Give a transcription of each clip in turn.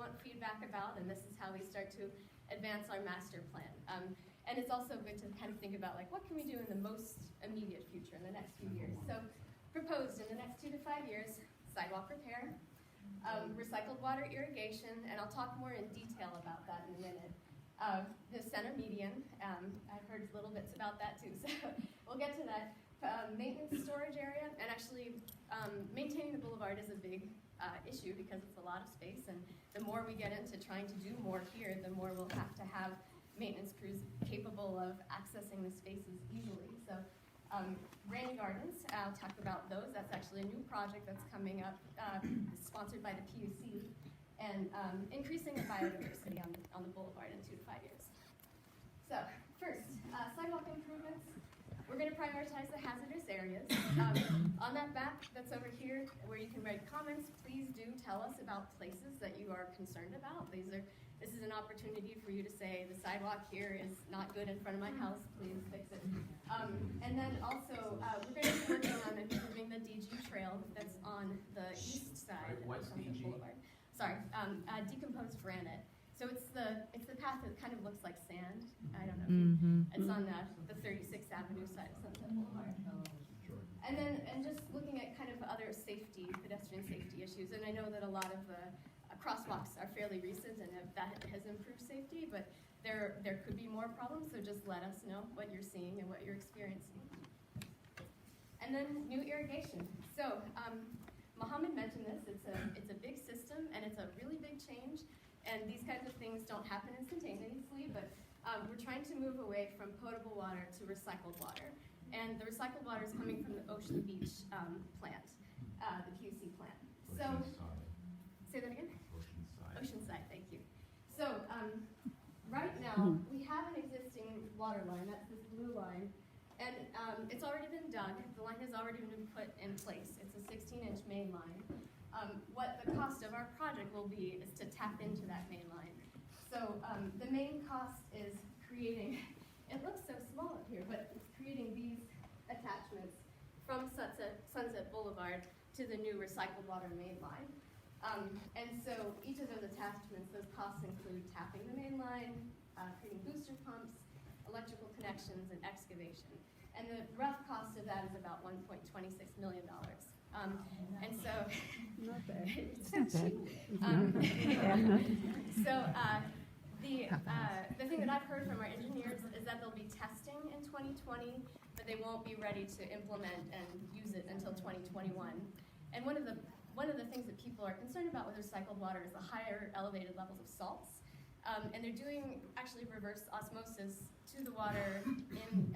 want feedback about, and this is how we start to advance our master plan. And it's also good to kind of think about, like, what can we do in the most immediate future, in the next few years? So proposed in the next 2 to 5 years, sidewalk repair, recycled water irrigation, and I'll talk more in detail about that in a minute. The center median, I've heard little bits about that too, so we'll get to that. Maintenance storage area, and actually maintaining the boulevard is a big issue because it's a lot of space, and the more we get into trying to do more here, the more we'll have to have maintenance crews capable of accessing the spaces easily. So rain gardens, I'll talk about those. That's actually a new project that's coming up, sponsored by the PUC, and increasing the biodiversity on the boulevard in 2 to 5 years. So first, sidewalk improvements. We're going to prioritize the hazardous areas. On that map that's over here where you can write comments, please do tell us about places that you are concerned about. This is an opportunity for you to say the sidewalk here is not good in front of my house, please fix it. And then also, we're going to be working on improving the DG trail that's on the east side of Sunset Boulevard. Sorry, decomposed granite. So it's the path that kind of looks like sand. I don't know. It's on the 36th Avenue side of Sunset Boulevard. And just looking at kind of other pedestrian safety issues. And I know that a lot of crosswalks are fairly recent, and that has improved safety, but there could be more problems. So just let us know what you're seeing and what you're experiencing. And then new irrigation. So Mohammed mentioned this. It's a big system, and it's a really big change. And these kinds of things don't happen instantaneously, but we're trying to move away from potable water to recycled water. And the recycled water is coming from the Ocean Beach plant, the PUC plant. So, say that again? Oceanside, thank you. So, right now, we have an existing water line, that's this blue line, and it's already been dug. The line has already been put in place. It's a 16-inch main line. What the cost of our project will be is to tap into that main line. So the main cost is creating, it looks so small up here, but it's creating these attachments from Sunset Boulevard to the new recycled water main line. And so each of those attachments, those costs include tapping the main line, creating booster pumps, electrical connections, and excavation. And the rough cost of that is about $1.26 million. And so, not bad. It's not cheap. So the thing that I've heard from our engineers is that they'll be testing in 2020, but they won't be ready to implement and use it until 2021. And one of the things that people are concerned about with recycled water is the higher elevated levels of salts. And they're doing actually reverse osmosis to the water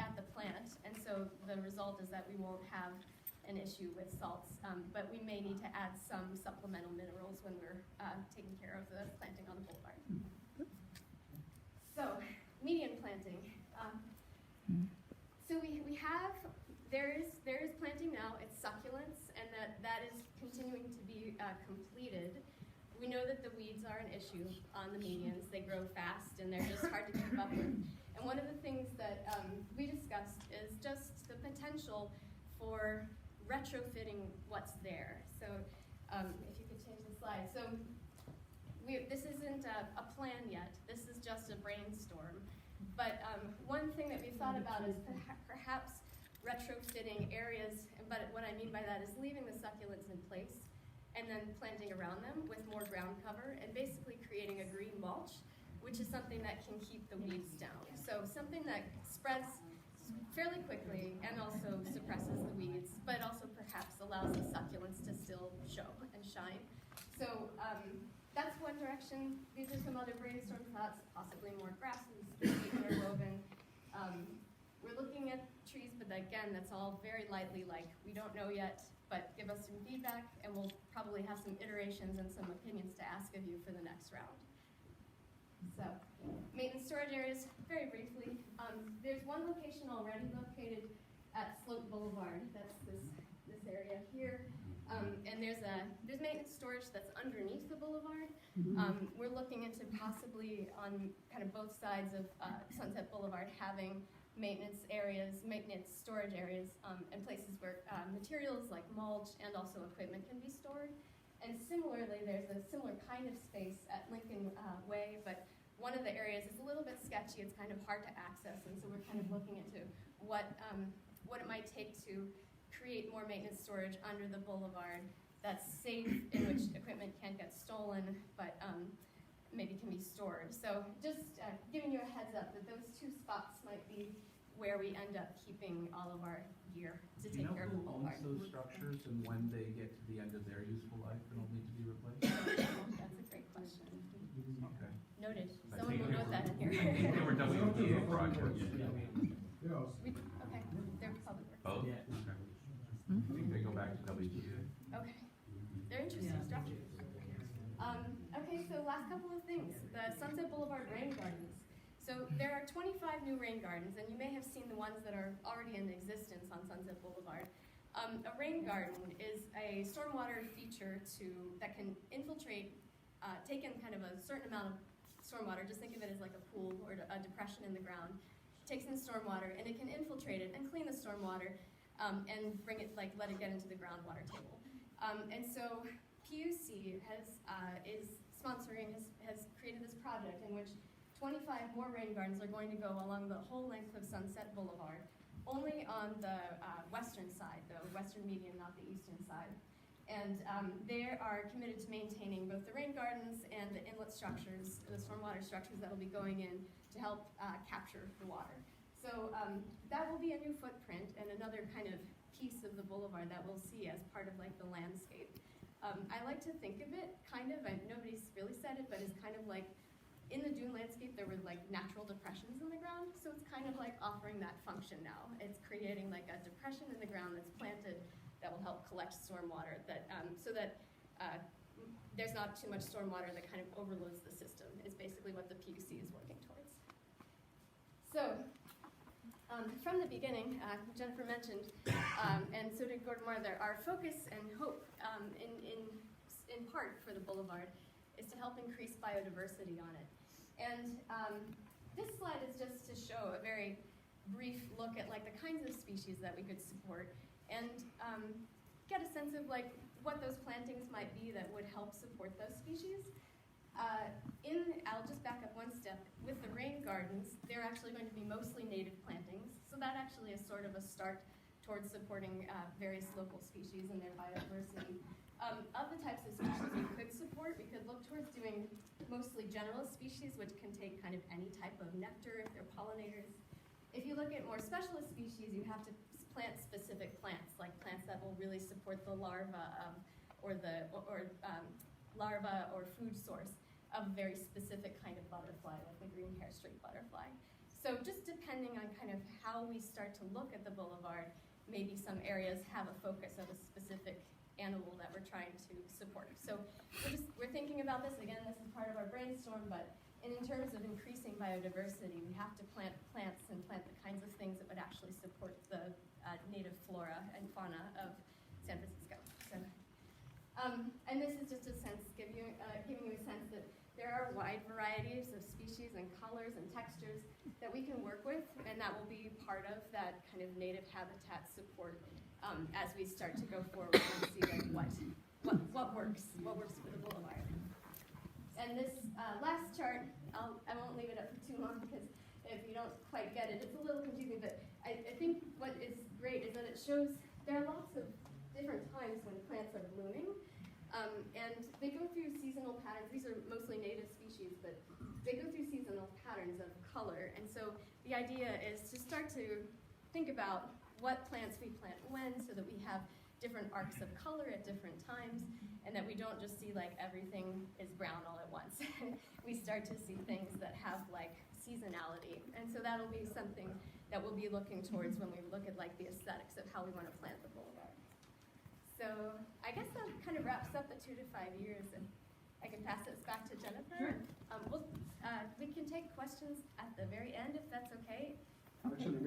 at the plant, and so the result is that we won't have an issue with salts, but we may need to add some supplemental minerals when we're taking care of the planting on the boulevard. So, median planting. So there is planting now. It's succulents, and that is continuing to be completed. We know that the weeds are an issue on the medians. They grow fast, and they're just hard to keep up with. And one of the things that we discussed is just the potential for retrofitting what's there. So if you could change the slide. So this isn't a plan yet. This is just a brainstorm. But one thing that we thought about is perhaps retrofitting areas, but what I mean by that is leaving the succulents in place and then planting around them with more ground cover and basically creating a green mulch, which is something that can keep the weeds down. So something that spreads fairly quickly and also suppresses the weeds, but also perhaps allows the succulents to still show and shine. So that's one direction. These are some other brainstorm thoughts, possibly more grasses, interwoven. We're looking at trees, but again, that's all very lightly, like we don't know yet, but give us some feedback and we'll probably have some iterations and some opinions to ask of you for the next round. So, maintenance storage areas, very briefly. There's one location already located at Sloat Boulevard. That's this area here. And there's maintenance storage that's underneath the boulevard. We're looking into possibly on kind of both sides of Sunset Boulevard having maintenance storage areas, and places where materials like mulch and also equipment can be stored. And similarly, there's a similar kind of space at Lincoln Way, but one of the areas is a little bit sketchy. It's kind of hard to access, and so we're kind of looking into what it might take to create more maintenance storage under the boulevard that's safe, in which equipment can't get stolen, but maybe can be stored. So just giving you a heads up that those two spots might be where we end up keeping all of our gear to take care of the boulevard. Do you know who owns those structures and when they get to the end of their useful life and will need to be replaced? That's a great question. Okay. Noted. I Someone think will note that in here. They were WPA projects. Okay, they're public works. Both? Okay. I think they go back to WPA. Okay, they're interesting structures. Okay, so last couple of things. The Sunset Boulevard Rain Gardens. So there are 25 new rain gardens, and you may have seen the ones that are already in existence on Sunset Boulevard. A rain garden is a stormwater feature that can infiltrate, take in kind of a certain amount of stormwater. Just think of it as like a pool or a depression in the ground. Takes in stormwater, and it can infiltrate it and clean the stormwater and bring it, let it get into the groundwater table. And so PUC is sponsoring, has created this project in which 25 more rain gardens are going to go along the whole length of Sunset Boulevard, only on the western side, the western median, not the eastern side. And they are committed to maintaining both the rain gardens and the inlet structures, the stormwater structures that will be going in to help capture the water. So that will be a new footprint and another kind of piece of the boulevard that we'll see as part of the landscape. I like to think of it kind of, nobody's really said it, but it's kind of like in the dune landscape, there were natural depressions in the ground, so it's kind of like offering that function now. It's creating a depression in the ground that's planted that will help collect stormwater, so that there's not too much stormwater that kind of overloads the system, is basically what the PUC is working towards. So, from the beginning, Jennifer mentioned, and so did Gordon Moore, our focus and hope in part for the boulevard is to help increase biodiversity on it. And this slide is just to show a very brief look at the kinds of species that we could support and get a sense of what those plantings might be that would help support those species. I'll just back up one step. With the rain gardens, they're actually going to be mostly native plantings, so that actually is sort of a start towards supporting various local species and their biodiversity. Of the types of species we could support, we could look towards doing mostly generalist species, which can take kind of any type of nectar if they're pollinators. If you look at more specialist species, you have to plant specific plants, like plants that will really support the larva larva or food source of a very specific kind of butterfly, like the green hair streak butterfly. So just depending on kind of how we start to look at the boulevard, maybe some areas have a focus of a specific animal that we're trying to support. So we're thinking about this. Again, this is part of our brainstorm, but in terms of increasing biodiversity, we have to plant plants and plant the kinds of things that would actually support the native flora and fauna of San Francisco. So, and this is just a sense, giving you a sense that there are wide varieties of species and colors and textures that we can work with, and that will be part of that kind of native habitat support as we start to go forward and see what works for the boulevard. And this last chart, I won't leave it up for too long because if you don't quite get it, it's a little confusing, but I think what is great is that it shows there are lots of different times when plants are blooming, and they go through seasonal patterns. These are mostly native species, but they go through seasonal patterns of color, and so the idea is to start to think about what plants we plant when, so that we have different arcs of color at different times, and that we don't just see everything is brown all at once. We start to see things that have seasonality, and so that'll be something that we'll be looking towards when we look at the aesthetics of how we want to plant the boulevard. So I guess that kind of wraps up the 2 to 5 years, and I can pass this back to Jennifer. Sure. We can take questions at the very end if that's okay. Actually,